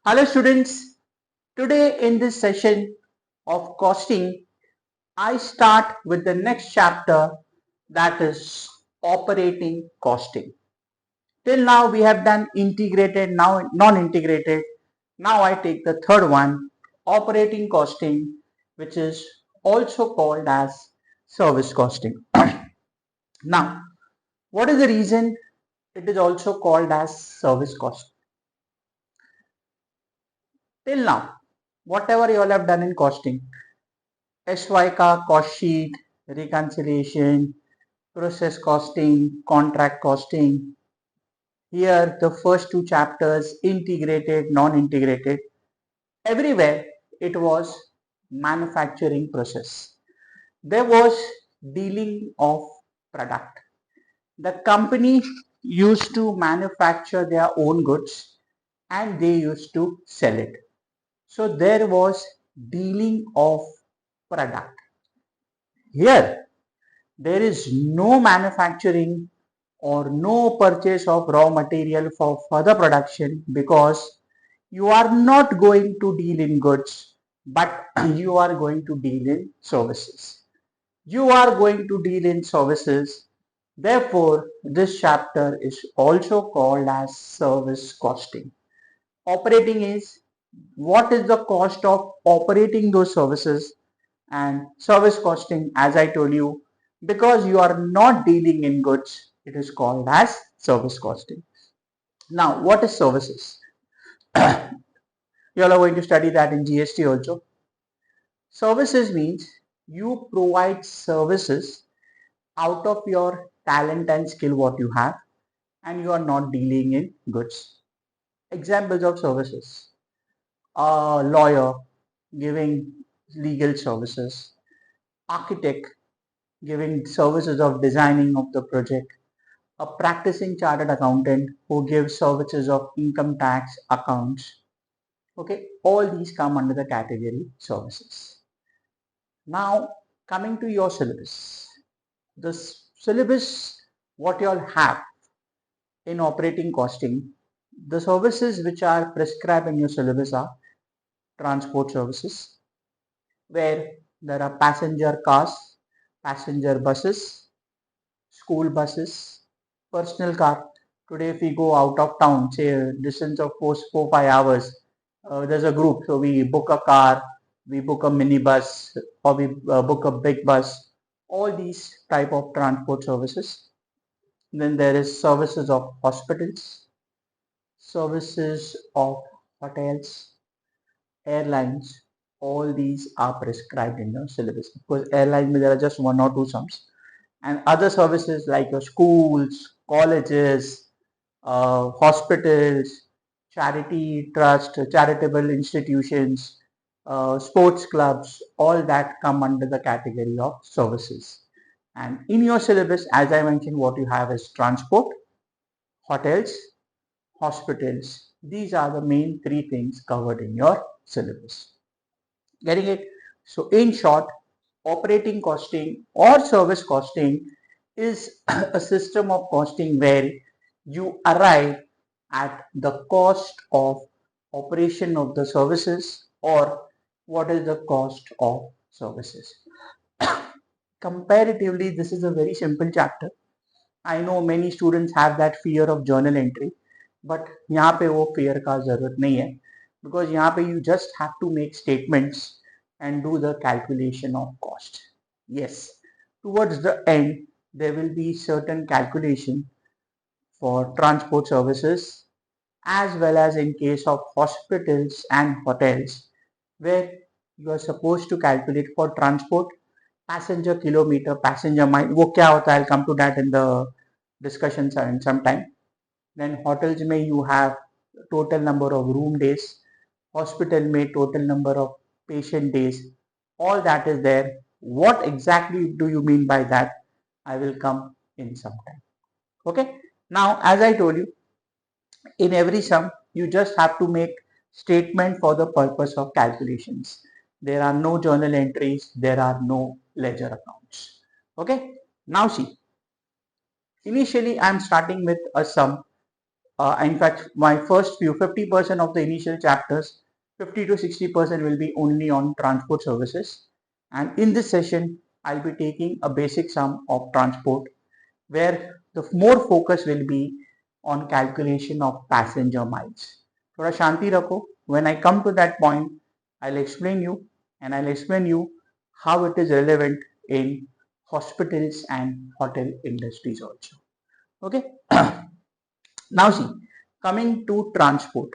Hello students, today in this session of costing, I start with the next chapter, that is operating costing. Till now we have done integrated, now non-integrated. Now I take the third one, operating costing, which is also called as service costing. Now, what is the reason it is also called as service cost? Till now, whatever you all have done in costing, SY का cost sheet, reconciliation, process costing, contract costing. Here the first two chapters, integrated, non-integrated. Everywhere it was manufacturing process. There was dealing of product. The company used to manufacture their own goods and they used to sell it. So there was dealing of product. Here there is no manufacturing or no purchase of raw material for further production, because you are not going to deal in goods, but you are going to deal in services. You are going to deal in services. Therefore, this chapter is also called as service costing. Operating is what is the cost of operating those services, and service costing, as I told you, because you are not dealing in goods, it is called as service costing. Now, what is services? You all are going to study that in GST also. Services means you provide services out of your talent and skill what you have, and you are not dealing in goods. Examples of services: a lawyer giving legal services, architect giving services of designing of the project, a practicing chartered accountant who gives services of income tax accounts. Okay, all these come under the category services. Now, coming to your syllabus, the syllabus what you all have in operating costing, the services which are prescribed in your syllabus are transport services, where there are passenger cars, passenger buses, school buses, personal car. Today, if we go out of town, say a distance of 4 5 hours, there's a group, so we book a car, we book a minibus, or we book a big bus. All these type of transport services. Then there is services of hospitals, services of hotels, airlines. All these are prescribed in your syllabus, because airlines there are just one or two sums, and other services like your schools, colleges, hospitals, charity trust, charitable institutions, sports clubs, all that come under the category of services. And in your syllabus, as I mentioned, what you have is transport, hotels, hospitals. These are the main three things covered in your syllabus. Getting it? So in short, operating costing or service costing is a system of costing where you arrive at the cost of operation of the services, or what is the cost of services. Comparatively, this is a very simple chapter. I know many students have that fear of journal entry, but यहाँ पे वो fear का ज़रूरत नहीं है, because यहाँ पे you just have to make statements and do the calculation of cost. Yes, towards the end there will be certain calculation for transport services, as well as in case of hospitals and hotels, where you are supposed to calculate for transport passenger kilometer, passenger mile. वो क्या होता है? I'll come to that in the discussion in some time. Then hotels may you have total number of room days, hospital may total number of patient days. All that is there. What exactly do you mean by that? I will come in some time. Okay. Now, as I told you, in every sum, you just have to make statement for the purpose of calculations. There are no journal entries. There are no ledger accounts. Okay. Now see, initially I am starting with a sum In fact, my first few 50% of the initial chapters, 50 to 60% will be only on transport services. And in this session, I'll be taking a basic sum of transport where the more focus will be on calculation of passenger miles. थोड़ा शांति रखो. When I come to that point, I'll explain you and I'll explain you how it is relevant in hospitals and hotel industries also. Okay. Now see, coming to transport,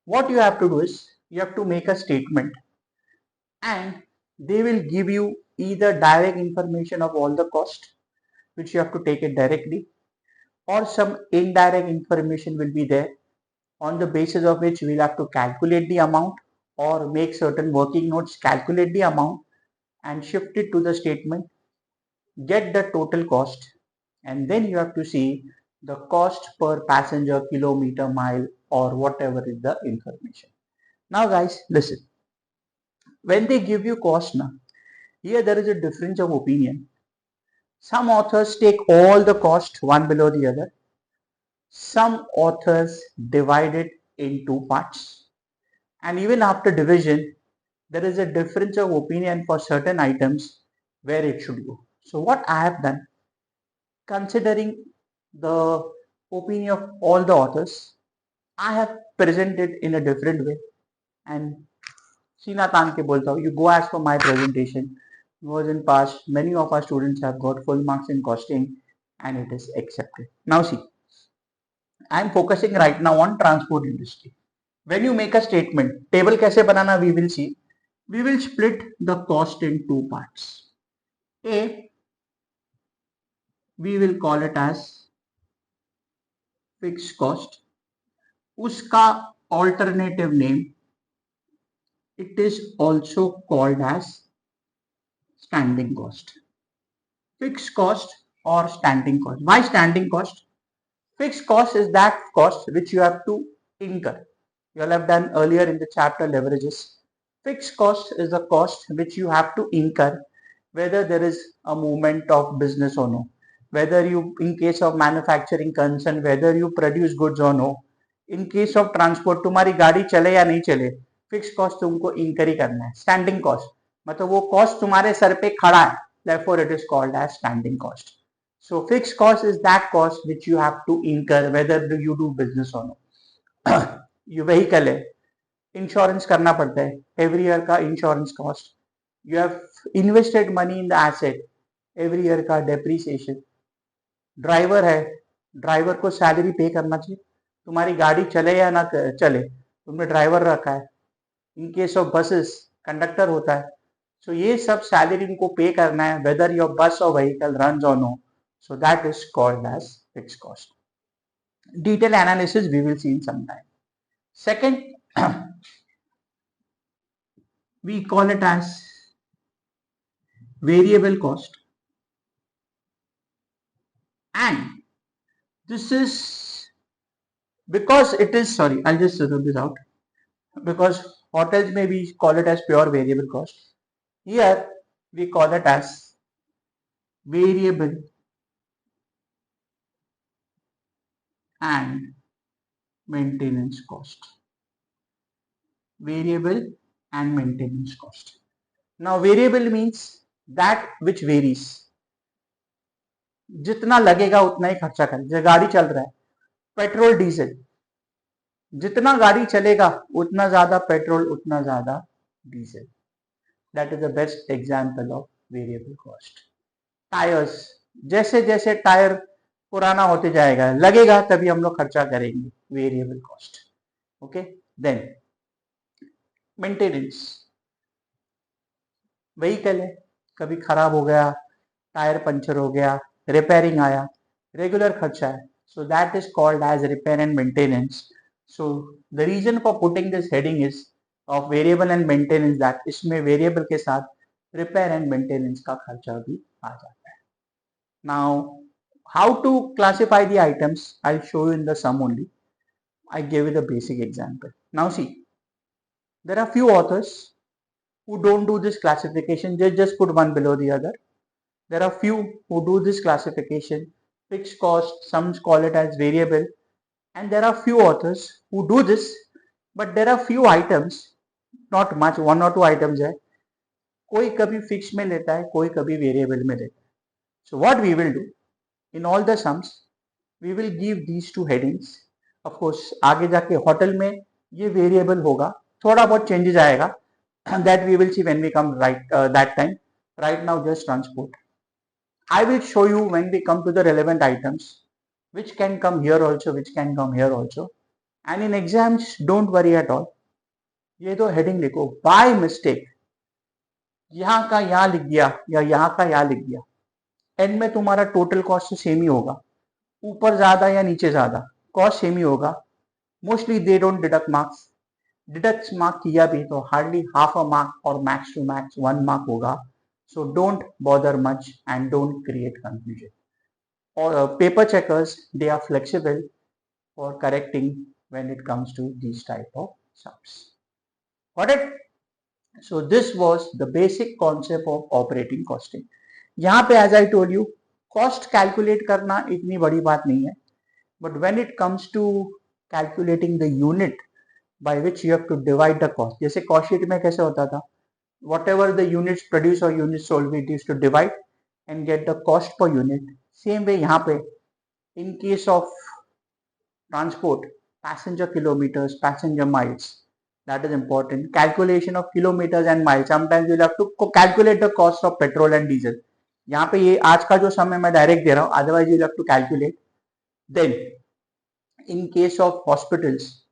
what you have to do is you have to make a statement and they will give you either direct information of all the cost which you have to take it directly, or some indirect information will be there on the basis of which we'll have to calculate the amount or make certain working notes, calculate the amount and shift it to the statement, get the total cost, and then you have to see the cost per passenger kilometer mile or whatever is the information. Now guys, listen, when they give you cost now, here there is a difference of opinion. Some authors take all the cost one below the other. Some authors divide it in two parts. And even after division, there is a difference of opinion for certain items where it should go. So what I have done, considering the opinion of all the authors, I have presented in a different way. And सीना तान के बोलता हूँ, you go as per my presentation. Was in past, many of our students have got full marks in costing and it is accepted. Now see, I am focusing right now on transport industry. When you make a statement, table कैसे बनाना we will see. We will split the cost in two parts. A, we will call it as fixed cost. उसका alternative name, it is also called as standing cost. Fixed cost or standing cost. Why standing cost? Fixed cost is that cost which you have to incur. You all have done earlier in the chapter leverages. Fixed cost is the cost which you have to incur whether there is a movement of business or no. Whether you, in case of manufacturing concern, whether you produce goods or no. In case of transport, तुम्हारी गाड़ी चले या नहीं चले, fix cost तुमको इंकर ही करना है. स्टैंडिंग कॉस्ट मतलब वो कॉस्ट तुम्हारे सर पे खड़ा है, therefore it is called as standing cost. So fixed cost is that cost which you have to incur whether you do business or no. ये vehicle है, इंश्योरेंस करना पड़ता है, एवरी ईयर का insurance cost. You have invested money in the asset, every year का depreciation. Driver है, driver को salary पे करना चाहिए. तुम्हारी गाड़ी चले या ना चले, तुमने ड्राइवर रखा है. In case of buses conductor होता है. सो ये सब सैलरी इनको पे करना है वेदर योर बस और व्हीकल रन्स और no. So that is called as fixed cost. Detailed analysis we will see in some time. Second, we call it as variable cost, and this is because it is, sorry, I'll just rub this out, because hotels may we call it as pure variable cost. Here we call it as variable and maintenance cost. Variable and maintenance cost. Now variable means that which varies. जितना लगेगा उतना ही खर्चा करें. जैसे गाड़ी चल रहा है, पेट्रोल डीजल, जितना गाड़ी चलेगा उतना ज्यादा पेट्रोल उतना ज्यादा diesel. That is the best example of variable cost. Tyres, जैसे जैसे टायर पुराना होते जाएगा लगेगा तभी हम लोग खर्चा करेंगे, variable cost. Okay, then maintenance. Vehicle है, कभी खराब हो गया, टायर पंचर हो गया, रिपेयरिंग आया, रेगुलर खर्चा है. So that is called as repair and maintenance. So the reason for putting this heading is of variable and maintenance that इसमें variable के साथ repair and maintenance का खर्चा भी आ जाता है. Now how to classify the items I'll show you in the sum only. I gave you the basic example. Now see, there are few authors who don't do this classification, they just put one below the other. There are few who do this classification. Fixed cost, some call it as variable, And there are few authors who do this, but there are few items, not much, one or two items है. कोई कभी fix में लेता है, कोई कभी variable में लेता है. So what we will do in all the sums, we will give these two headings. Of course आगे जाके होटल में ये वेरिएबल होगा, थोड़ा बहुत चेंजेस आएगा. That we will see when we come that time. Right now just transport. I will show you when we come to the relevant items, which can come here also, which can come here also. And in exams, don't worry at all. ये तो heading लिखो, by mistake यहाँ का यहाँ लिख दिया या यहाँ का यहाँ लिख दिया, एंड में तुम्हारा टोटल कॉस्ट तो सेम ही होगा, ऊपर ज्यादा या नीचे ज्यादा कॉस्ट सेम ही होगा. Mostly they don't deduct marks. Deduct mark किया भी तो हार्डली हाफ अ मार्क और मैक्स टू मैक्स 1 मार्क होगा. So don't bother much and don't create confusion. Or paper checkers, they are flexible for correcting when it comes to these type of sums. Got it? So this was the basic concept of operating costing. यहाँ पे as I told you, cost calculate करना इतनी बड़ी बात नहीं है, but when it comes to calculating the unit by which you have to divide the cost, जैसे cost sheet में कैसे होता था, whatever the units produced or units sold, we used to divide and get the cost per unit. Same way यहाँ पे in case of transport, passenger kilometers, passenger miles, that is important. Calculation of kilometers and miles. Sometimes you'll have to calculate the cost of petrol and diesel. यहाँ पे ये आज का जो समय मैं डायरेक्ट दे रहा हूँ, otherwise you'll have to calculate. Then in case of hospitals,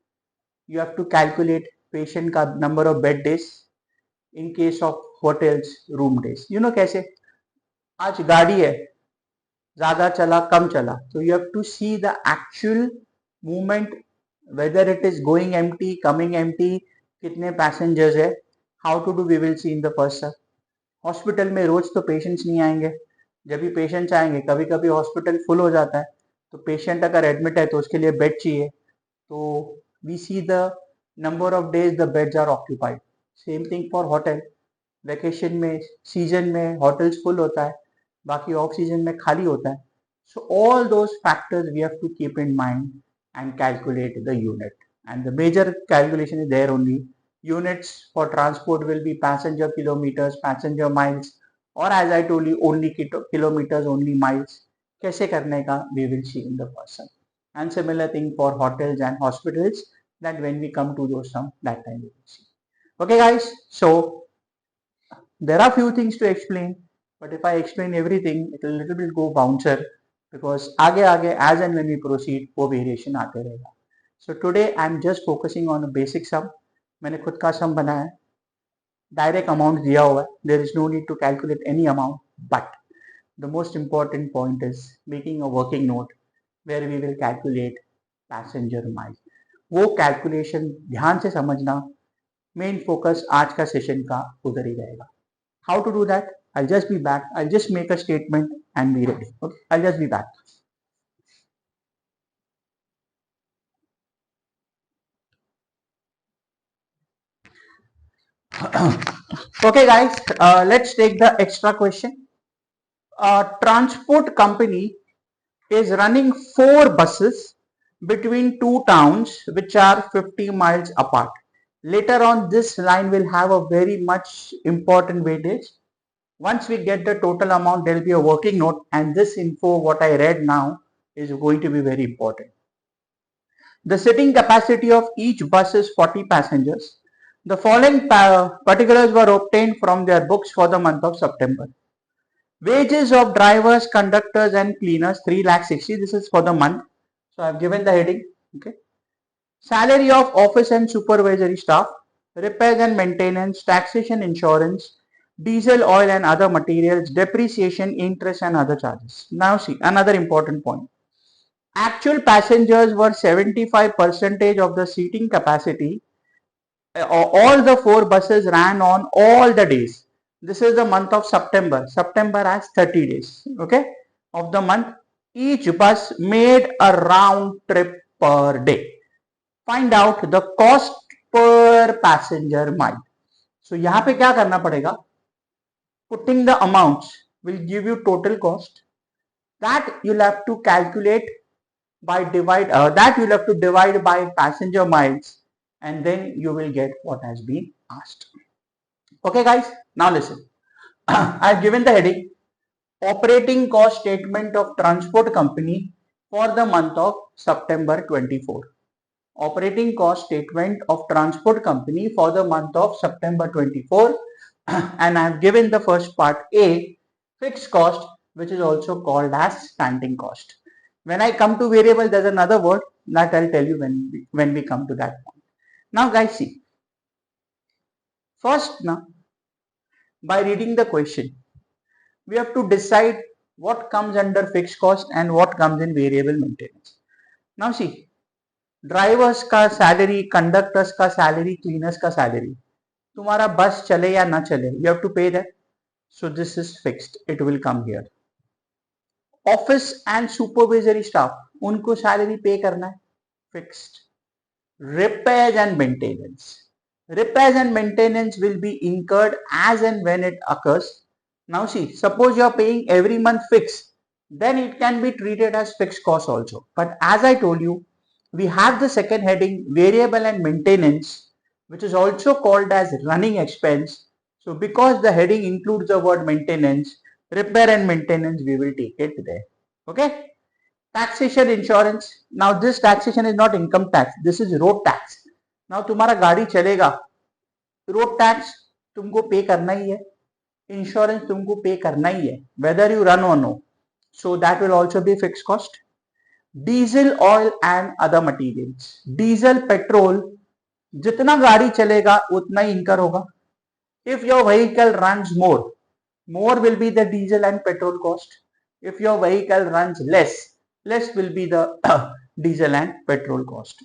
you have to calculate patient का number of bed days. In case of hotels, room days. You know कैसे? आज गाड़ी है, ज़्यादा चला कम चला, so you have to see the actual movement, whether it is going empty, coming empty, कितने passengers है, how to do we will see in the first step. Hospital में रोज तो पेशेंट्स नहीं आएंगे, जब भी पेशेंट्स आएंगे कभी कभी हॉस्पिटल फुल हो जाता है, तो पेशेंट अगर एडमिट है तो उसके लिए बेड चाहिए, तो we see the number of days the beds are occupied. Same thing for hotel. Vacation में, सीजन में होटल्स फुल होता है, बाकी ऑफ सीजन में खाली होता है. So all those factors we have to keep in mind and calculate the unit, and the major calculation is there only. Units for transport will be passenger kilometers, passenger miles, or as I told you only kilometers, only miles. कैसे करने का we will see in the person. And similar thing for hotels and hospitals, that when we come to those sum, that time we will see. Okay guys, so there are few things to explain, but if I explain everything it will little bit go bouncer, because आगे आगे as and when we proceed वो variation आते रहेगा. So today I am just focusing on a basic sum. मैंने खुद का sum बनाया है, direct amount दिया हुआ है, there is no need to calculate any amount, but the most important point is making a working note where we will calculate passenger miles. वो calculation ध्यान से समझना, main focus आज का session का उधर ही रहेगा. How to do that? I'll just be back. I'll just make a statement and be ready. Okay, I'll just be back. Okay guys, let's take the extra question. Transport company is running 4 buses between 2 towns which are 50 miles apart. Later on this line will have a very much important weightage. Once we get the total amount, there will be a working note, and this info what I read now is going to be very important. The sitting capacity of each bus is 40 passengers. The following particulars were obtained from their books for the month of September. Wages of drivers, conductors and cleaners 3,60,000. This is for the month. So I have given the heading. Okay. Salary of office and supervisory staff, repairs and maintenance, taxation, insurance, diesel, oil and other materials, depreciation, interest and other charges. Now see another important point. Actual passengers were 75% of the seating capacity. All the 4 buses ran on all the days. This is the month of September. September has 30 days. Okay, of the month. Each bus made a round trip per day. Find out the cost per passenger mile. So यहाँ पे क्या करना पड़ेगा? Putting the amounts will give you total cost. That you'll have to calculate by divide that you'll have to divide by passenger miles, and then you will get what has been asked. Okay guys, now listen. I've given the heading operating cost statement of transport company for the month of September 24. Operating cost statement of transport company for the month of September 24 and I have given the first part A, fixed cost, which is also called as standing cost. When I come to variable, there's another word that I'll tell you when we come to that point. Now guys, see, first now, by reading the question, we have to decide what comes under fixed cost and what comes in variable maintenance. Now see, drivers का salary, conductors का salary, cleaners का salary, तुम्हारा बस चले या ना चले, you have to पे that. So this is fixed, it will come here. Office and supervisory staff, उनको सैलरी पे करना है, fixed. Repairs and maintenance. Repairs and maintenance will be incurred as and when it occurs. Now see, suppose you are paying every month fixed, then it can be treated as fixed cost also. But as I told you, we have the second heading variable and maintenance, which is also called as running expense. So because the heading includes the word maintenance, repair and maintenance, we will take it there. Okay. Taxation, insurance. Now this taxation is not income tax, this is road tax. Now तुम्हारा गाड़ी चलेगा, road tax तुमको पे करना ही है, insurance तुमको पे करना ही है, whether you run or no. So that will also be fixed cost. Diesel, oil and other materials. Diesel, petrol, जितना गाड़ी चलेगा उतना ही incur होगा. If your vehicle runs more, more will be the diesel and petrol cost. If your vehicle runs less, less will be the diesel and petrol cost.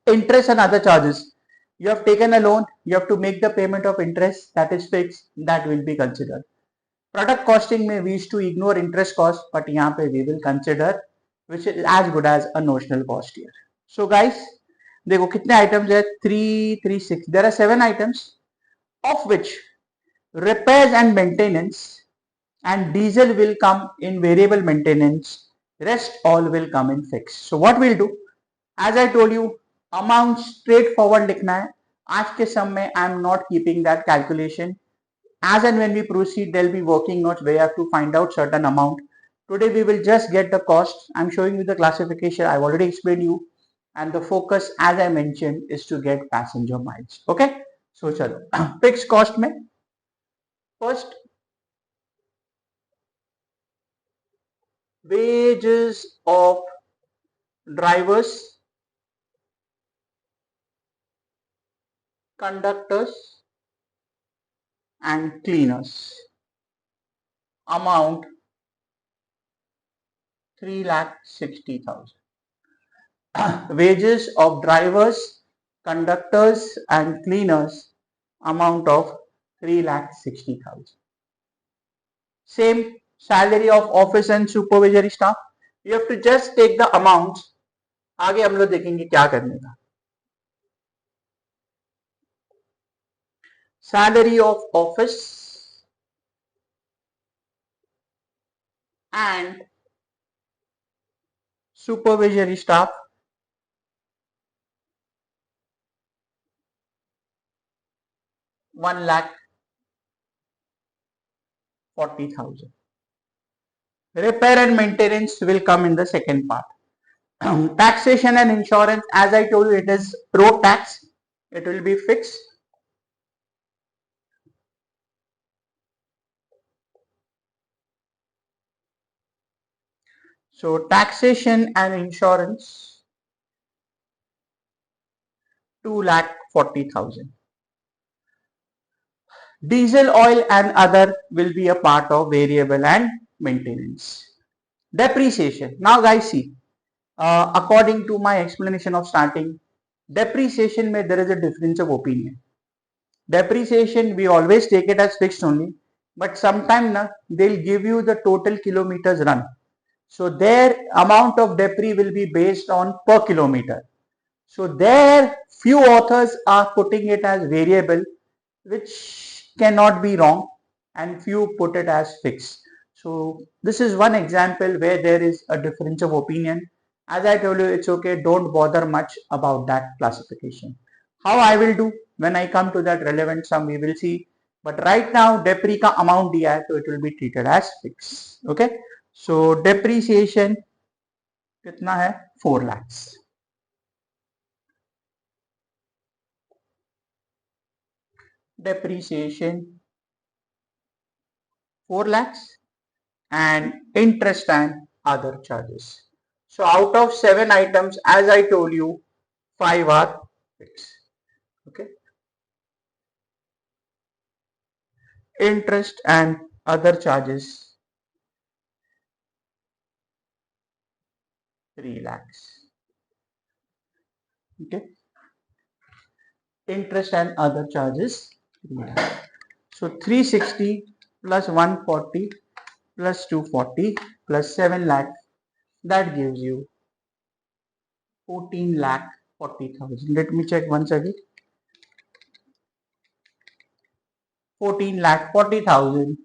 Interest and other charges. You have taken a loan, you have to make the payment of interest, that is fixed, that will be considered. Product costing में we used to ignore interest cost, but यहाँ पे we will consider, which is as good as a notional cost here. So guys, देखो कितने items है, 3, 3, 6. There are 7 items, of which repairs and maintenance and diesel will come in variable maintenance, rest all will come in fixed. So what we'll do, as I told you, amount straightforward लिखना है. आज के सम में I am not keeping that calculation. As and when we proceed, there will be working notes where you have to find out certain amount. Today we will just get the cost. I am showing you the classification. I have already explained you, and the focus, as I mentioned, is to get passenger miles. Okay, so chalo fixed cost में first wages of drivers, conductors and cleaners, amount 3,60,000. Wages of drivers, conductors and cleaners, amount of 3,60,000. Same salary of office and supervisory staff. You have to just take the amounts. आगे हम लोग देखेंगे क्या करने का. Salary of office and supervisory staff, 1,40,000. Repair and maintenance will come in the second part. Taxation and insurance, as I told you, it is road tax. It will be fixed. So taxation and insurance, 2,40,000. Diesel, oil and other will be a part of variable and maintenance. Depreciation. Now guys see, according to my explanation of starting, depreciation में there is a difference of opinion. Depreciation we always take it as fixed only, but sometime na, they'll give you the total kilometers run. So their amount of debris will be based on per kilometer. So there few authors are putting it as variable, which cannot be wrong, and few put it as fixed. So this is one example where there is a difference of opinion. As I told you, it's okay. Don't bother much about that classification. How I will do when I come to that relevant sum, we will see. But right now, depre ka amount diya hai, so it will be treated as fixed. Okay. So depreciation कितना है 4 lakhs. Depreciation 4 lakhs and interest and other charges. So out of 7 items, as I told you, 5 are fixed. Okay. Interest and other charges 3 lakhs. Okay. Interest and other charges 3 lakhs. So 360 plus 140 plus 240 plus 7 lakh, that gives you 14 lakh 40,000. Let me check once again. 14 lakh 40,000.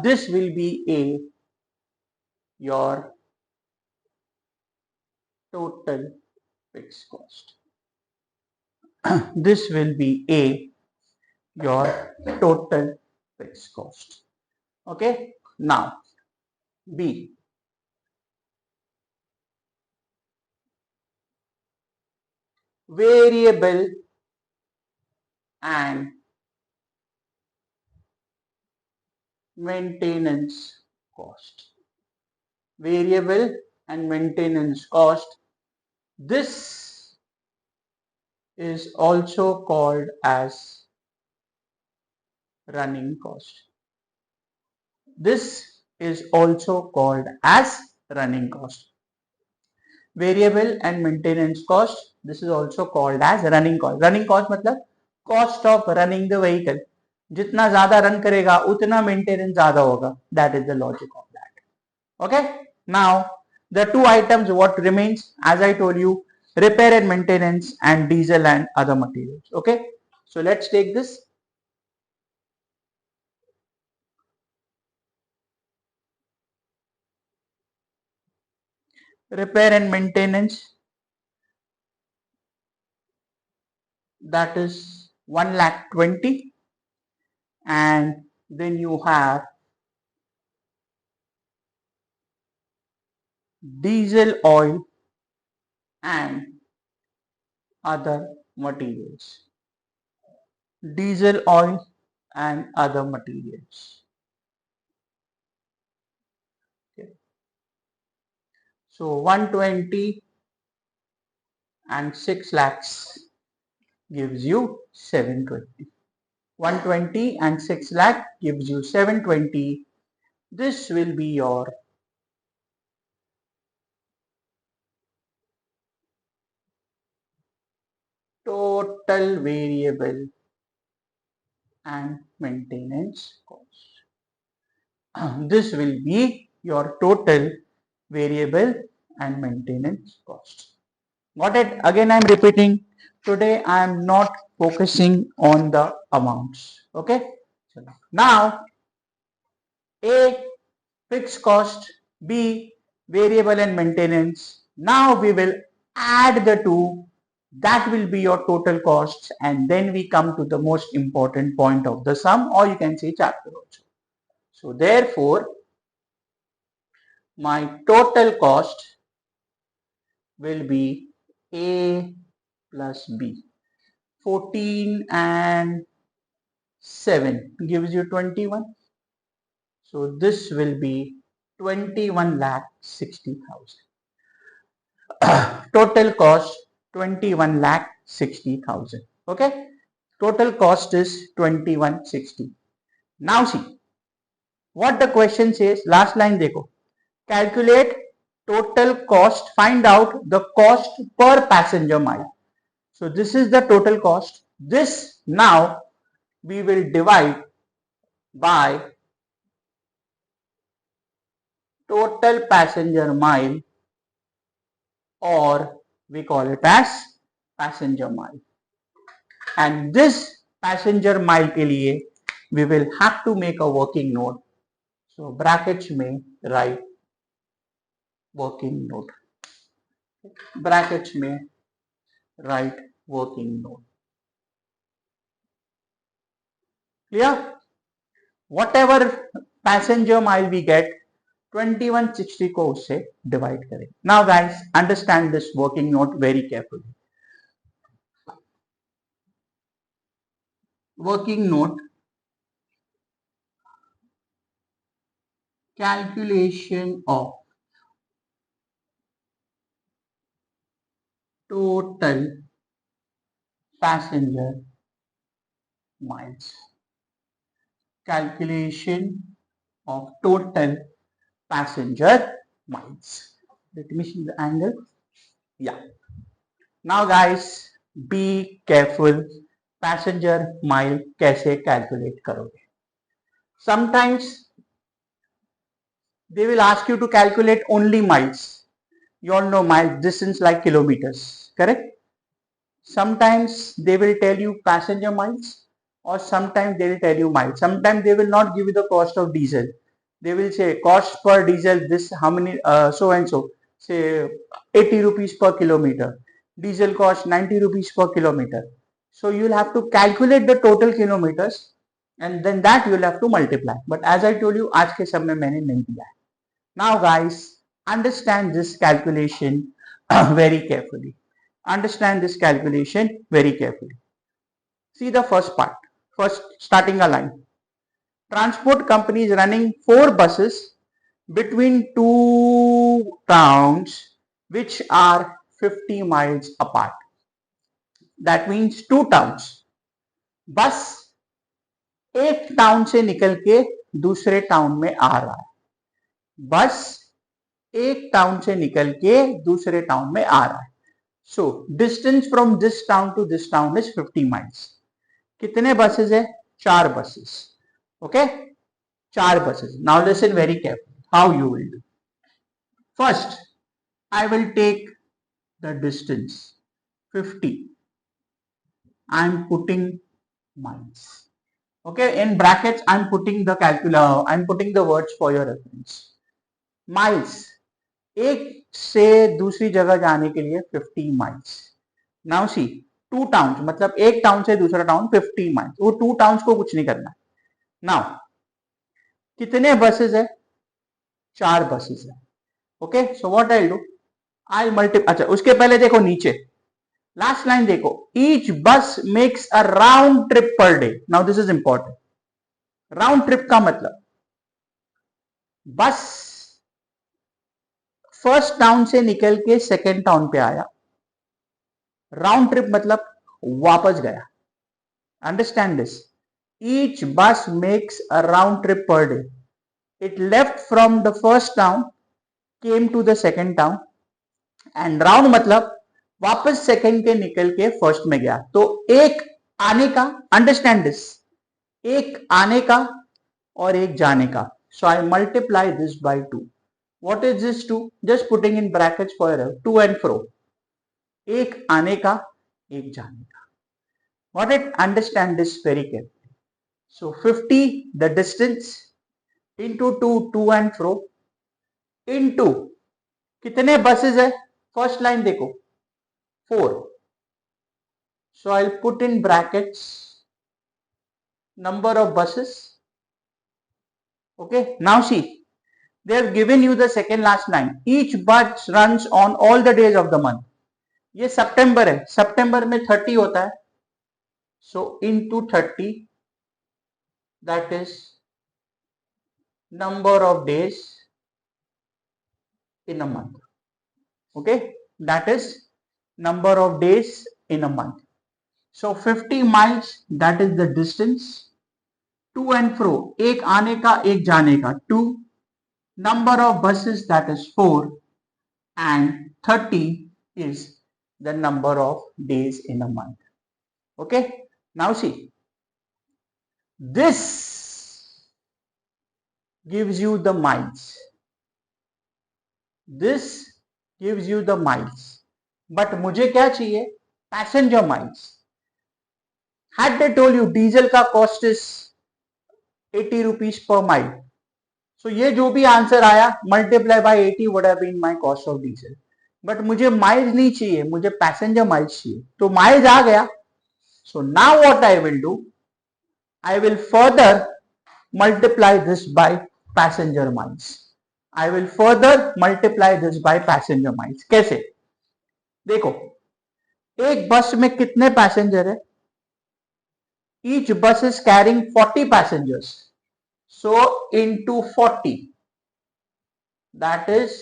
This will be your total fixed cost. This will be your total fixed cost. Okay. Now B, variable and maintenance cost. Variable and maintenance cost. This is also called as running cost. This is also called as running cost. Variable and maintenance cost. This is also called as running cost. Running cost मतलब cost of running the vehicle. जितना ज़्यादा run करेगा उतना maintenance ज़्यादा होगा. That is the logic of that. Okay. Now the two items what remains, as I told you, repair and maintenance and diesel and other materials. Okay. So let's take this. Repair and maintenance, that is 1,20,000, and then you have diesel oil and other materials. Diesel oil and other materials. Okay. So 120 and 6 lakhs gives you 720. 120 and 6 lakh gives you 720. This will be your total variable and maintenance cost. This will be your total variable and maintenance cost. Got it? Again, I am repeating. Today, I am not focusing on the amounts. Okay. Now, A, fixed cost, B, variable and maintenance. Now we will add the two. That will be your total costs, and then we come to the most important point of the sum, or you can say chapter also. So therefore, my total cost will be A plus B. 14 and 7 gives you 21. So this will be 21 lakh 60,000. Total cost 21 lakh 60,000. Okay. Total cost is 2160. Now see what the question says. Last line dekho. Calculate total cost. Find out the cost per passenger mile. So this is the total cost. This now we will divide by total passenger mile, or we call it as passenger mile. And this passenger mile के लिए we will have to make a working note. So brackets में write working note. Brackets में right working note. Clear? Whatever passenger mile we get, 2160 को उससे divide करें. Now guys, understand this working note very carefully. Working note, calculation of total passenger miles. Calculation of total passenger miles. Let me see the angle. Yeah. Now guys, be careful. Passenger mile कैसे calculate करोगे? Sometimes they will ask you to calculate only miles. You all know miles, distance like kilometers, correct? Sometimes they will tell you passenger miles, or sometimes they will tell you miles. Sometimes they will not give you the cost of diesel. They will say cost per diesel this how many so and so, say 80 rupees per kilometer. Diesel cost 90 rupees per kilometer. So you will have to calculate the total kilometers and then that you will have to multiply. But as I told you, आज के समय मैंने नहीं दिया है. Now guys, understand this calculation very carefully. Understand this calculation very carefully. See the first part. First, starting a line. Transport company is running 4 buses between 2 towns which are 50 miles apart. That means 2 towns. बस एक town से निकल के दूसरे town में आ रहा है. बस एक टाउन से निकल के दूसरे टाउन में आ रहा है. सो distance from this town to this town is 50 miles. कितने बसेस है? 4 buses. Okay, 4 buses. Now listen very carefully how you will do. First I will take the distance 50. I am putting miles. Okay, in brackets I am putting the I am putting the words for your reference. Miles, एक से दूसरी जगह जाने के लिए 50 miles. Now see, 2 towns मतलब एक town से दूसरा टाउन 50 miles. वो 2 towns को कुछ नहीं करना. Now कितने बसेस है? 4 बसेस है. Okay, so what I do, I multi. अच्छा, उसके पहले देखो नीचे लास्ट लाइन देखो. Each bus makes a round trip per day. Now this is important. Round trip का मतलब बस फर्स्ट टाउन से निकल के सेकेंड टाउन पे आया. राउंड ट्रिप मतलब वापस गया. Understand this. Each bus makes a round trip per day. It left from the first town, came to the second town, and round मतलब वापस सेकेंड के निकल के फर्स्ट में गया. तो एक आने का, अंडरस्टैंड दिस, एक आने का और एक जाने का. So I multiply this by 2. What is this 2? Just putting in brackets for to and fro. एक आने का, एक जाने का. What it, understand this very carefully. So 50 the distance into 2 to and fro into कितने बसेस है? First line देखो 4. So I'll put in brackets number of buses. Okay, now see, they have given you the second last line. Each bus runs on all the days of the month. ये सितंबर है, सितंबर में 30 होता है. So into 30, that is number of days in a month. Okay, that is number of days in a month. So 50 miles, that is the distance. To and fro, एक आने का एक जाने का 2. Number of buses that is 4 and 30 is the number of days in a month. Okay, now see, this gives you the miles. This gives you the miles. But मुझे क्या चाहिए? Passenger miles. Had they told you diesel का cost is 80 rupees per mile. So ये जो भी answer आया, multiply by 80 would have been my cost of diesel. But मुझे miles नहीं चाहिए, मुझे पैसेंजर माइल्स चाहिए, तो माइल्स आ गया. So now what I will do, I will further multiply this by passenger miles. I will further multiply this by passenger miles. कैसे? देखो, एक बस में कितने पैसेंजर है? Each bus is carrying 40 passengers. So into 40, that is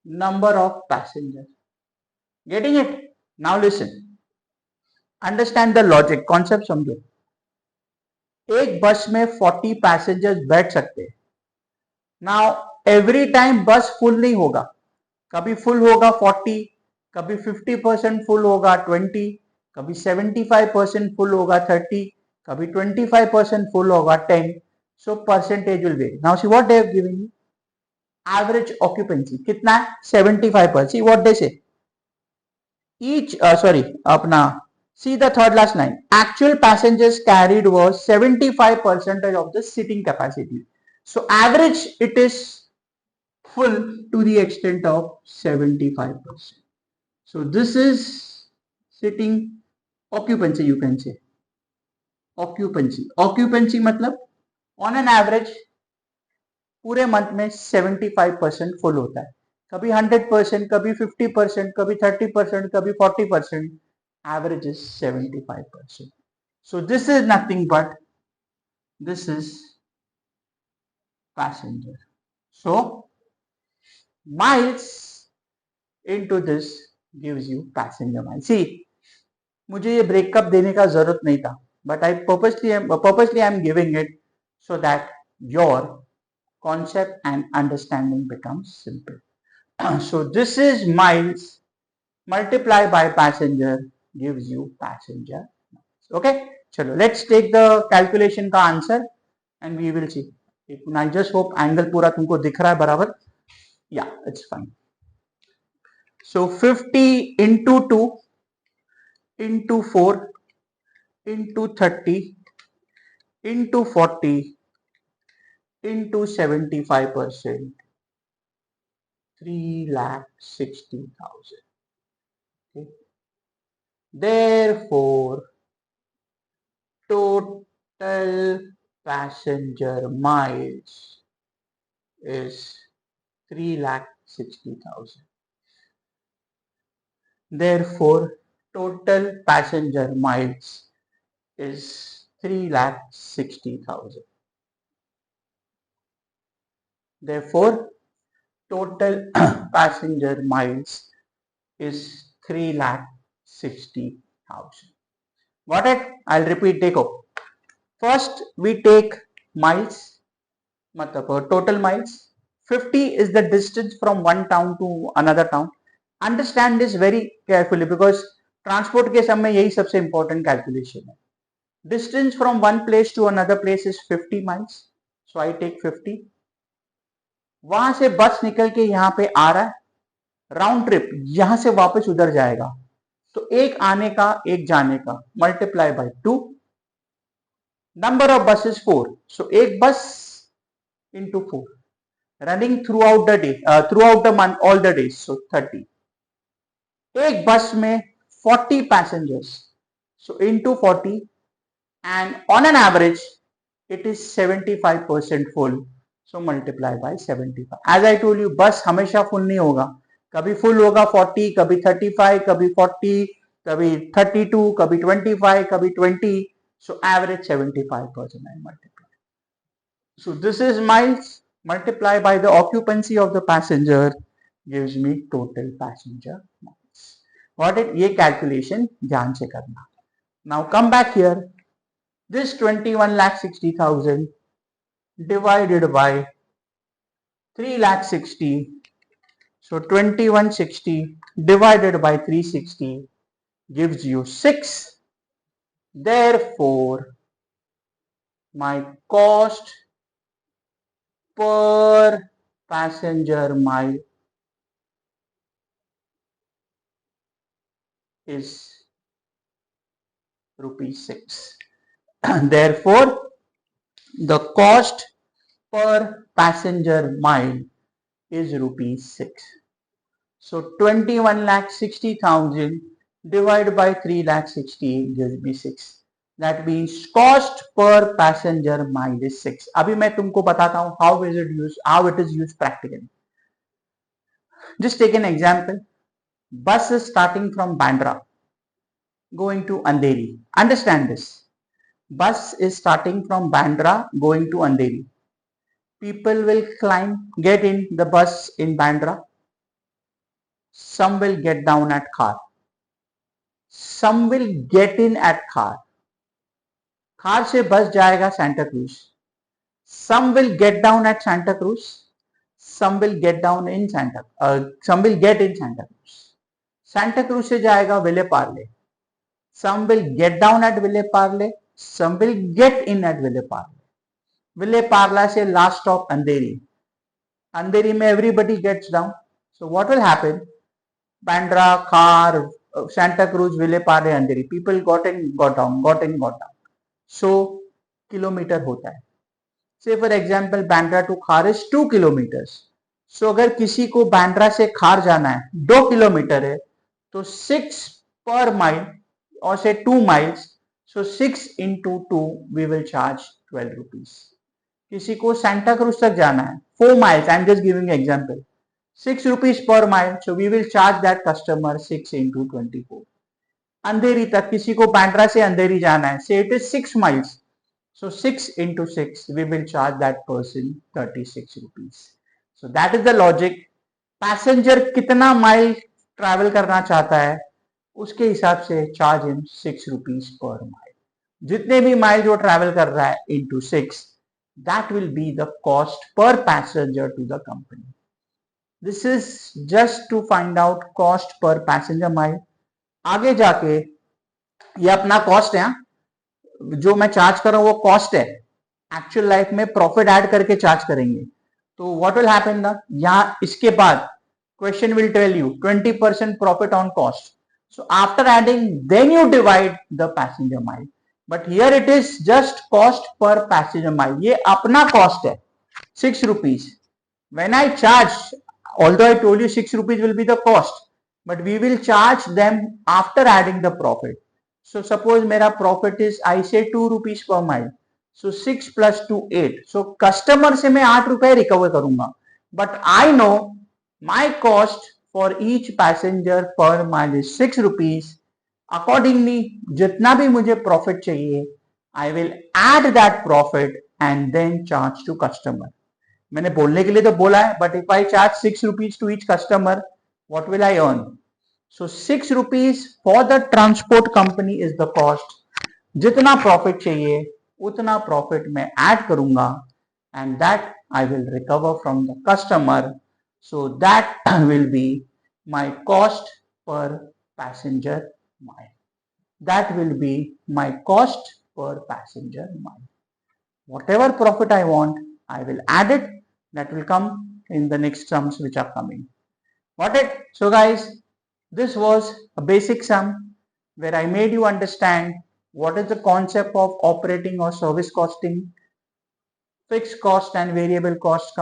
number of passengers. Getting it? Now listen. Understand the logic, concept समझो. एक bus में 40 passengers बैठ सकते हैं. नाउ एवरी टाइम बस फुल नहीं होगा, कभी फुल होगा 40, कभी 50% फुल होगा 20, कभी 75% फुल होगा 30, कभी 25% फुल होगा 10. So percentage will very. Now see what they have given you, average occupancy कितना है? 75%. सी व्हाट दे से, each sorry अपना, see the third last line, actual passengers carried was 75% of the sitting capacity. So average it is full to the extent of 75%. So this is sitting occupancy, you can say. Occupancy मतलब on an average पूरे month में 75% full होता है. कभी 100%, कभी 50%, कभी 30%, कभी 40%. Average is 75%. So this is nothing but this is passenger. So miles into this gives you passenger miles. See, मुझे ये ब्रेकअप देने का जरूरत नहीं था, but I purposely am giving it so that your concept and understanding becomes simple. So this is miles multiplied by passenger gives you passenger miles. Okay, chalo, let's take the calculation का answer and we will see. I just hope angle पूरा तुमको दिख रहा है बराबर. Yeah, it's fine. So 50 into 2 into 4 into 30 into 40 into 75%, 3,60,000. Okay. Therefore, total passenger miles is 3,60,000. Therefore, total passenger miles is 3,60,000. Therefore, total passenger miles is 3,60,000. Got it? I'll repeat. देखो, first we take miles, मतलब total miles. 50 is the distance from one town to another town. Understand this very carefully because transport के समय यही सबसे important calculation है. Distance from one place to another place is 50 miles. So I take 50. वहां से बस निकल के यहाँ पे आ रहा है, राउंड ट्रिप यहां से वापस उधर जाएगा, तो एक आने का एक जाने का multiply by 2. Number of buses 4, so एक bus into 4 running throughout the day, throughout the month, all the days, so 30. एक बस में 40 passengers, so into 40 and on an average it is 75% full, so multiply by 75. As I told you, बस हमेशा full नहीं होगा, कभी full होगा 40, कभी 35, कभी 40, कभी 32, कभी 25, कभी 20. So average 75% I multiply. So this is miles multiplied by the occupancy of the passenger gives me total passenger miles. Got it? ये calculation ध्यान से करना. Now come back here. This 21,60,000 divided by 3,60,000. So 2160 divided by 360 gives you 6. Therefore, my cost per passenger mile is ₹6. Therefore, the cost per passenger mile is ₹6. So 21,60,000 divided by 3,68 gives me 6. That means cost per passenger mile is 6. अभी मैं तुमको बताता हूँ how it is used practically. Just take an example. Bus is starting from Bandra going to Andheri. Understand this. Bus is starting from Bandra going to Andheri. People will get in the bus in Bandra. Some will get down at Khar. Some will get in at Khar. Khar से बस जाएगा Santa Cruz. Some will get down at Santa Cruz. Some will get in Santa Cruz. Santa Cruz से जाएगा Ville Parle. Some will get down at Ville Parle. Some will get in at Ville Parle. Ville Parle से last stop Andheri. Andheri में everybody gets down. So what will happen? Bandra, Khar, Santa Cruz, Ville Parle, Andheri. People got in, got down. So kilometre होता है. Say for example, Bandra to Khar is 2 kilometers. So अगर किसी को Bandra से खार जाना है 2 kilometre है तो 6 per mile or say 2 miles. So 6 into 2 we will charge 12 rupees. किसी को Santa Cruz तक जाना है 4 miles. I am just giving an example. 6 rupees per mile. So we will charge that customer 6 into 24. अंधेरी तक किसी को Bandra से अंधेरी जाना है. Say it is 6 miles. So 6 into 6, we will charge that person 36 rupees. So that is the logic. Passenger कितना mile travel करना चाहता है उसके हिसाब से charge him 6 rupees per mile. जितने भी mile जो travel कर रहा है into 6, that will be the cost per passenger to the company. This is just to find out cost per passenger mile. आगे जाके ये अपना cost है, जो मैं चार्ज कर रहा हूं वो कॉस्ट है. एक्चुअल लाइफ में प्रॉफिट ऐड करके चार्ज करेंगे तो व्हाट विल हैपन ना, यहां इसके बाद question will tell you 20% profit on cost. So after adding then you divide the passenger mile. But here it is just cost per passenger mile. ये अपना cost है 6 rupees. When I charge, although I told you 6 rupees will be the cost, but we will charge them after adding the profit. So suppose मेरा profit is I say 2 rupees per mile. So 6 plus 2 8. So customer से मैं 8 रुपए recover करूंगा. But I know my cost for each passenger per mile is 6 rupees. Accordingly, जितना भी मुझे profit चाहिए, I will add that profit and then charge to customer. मैंने बोलने के लिए तो बोला है, but if I charge 6 rupees to each customer, what will I earn? So 6 rupees for the transport company is the cost. जितना profit चाहिए उतना profit मैं add करूंगा and that I will recover from the customer. So that will be my cost per passenger mile. That will be my cost per passenger mile. Whatever profit I want, I will add it. That will come in the next sums which are coming. Got it? So guys, this was a basic sum where I made you understand what is the concept of operating or service costing, fixed cost and variable cost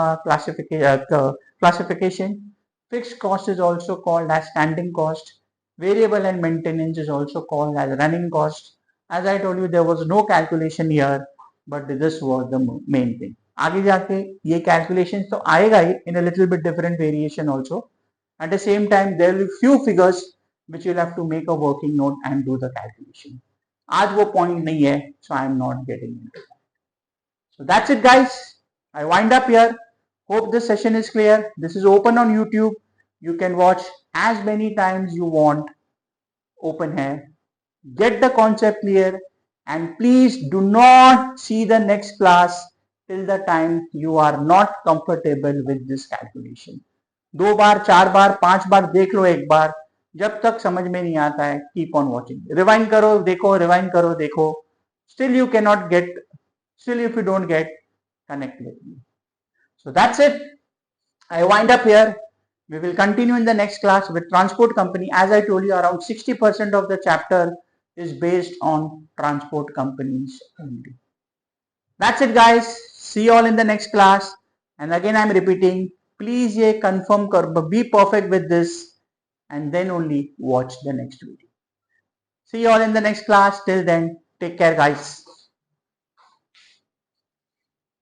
classification. Fixed cost is also called as standing cost. Variable and maintenance is also called as running cost. As I told you, there was no calculation here, but this was the main thing. आगे जाके ये calculations तो आएगा ही in a little bit different variation also. At the same time, there will be few figures which you'll have to make a working note and do the calculation. आज वो point नहीं है, so I am not getting into that. So that's it, guys. I wind up here. Hope this session is clear. This is open on YouTube. You can watch as many times you want. Open here. Get the concept clear, and please do not see the next class till the time you are not comfortable with this calculation. 2 बार 4 बार 5 बार देख लो, एक बार, जब तक समझ में नहीं आता है keep on watching. Rewind करो देखो, रिवाइंड करो देखो. Still you cannot get, still if you don't get, connect with me. So that's it. I wind up here. We will continue in the next class with transport company. As I told you, around 60% of the chapter is based on transport companies only. That's it, guys. See you all in the next class. And again, I'm repeating, please ye confirm kar, be perfect with this. and then only watch the next video. See you all in the next class. Till then, take care guys.